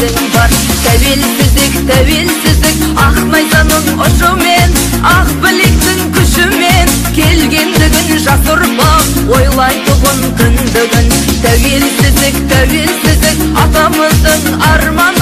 біздің бар. Тәуелсіздік, тәуелсіздік, ақ найзаның ұшымен, ақ білектің күшімен, келгендігін жас ұрпақ ойлайтұғын күндігін. Тәуелсіздік, тәуелсіздік, атамыздың арманы.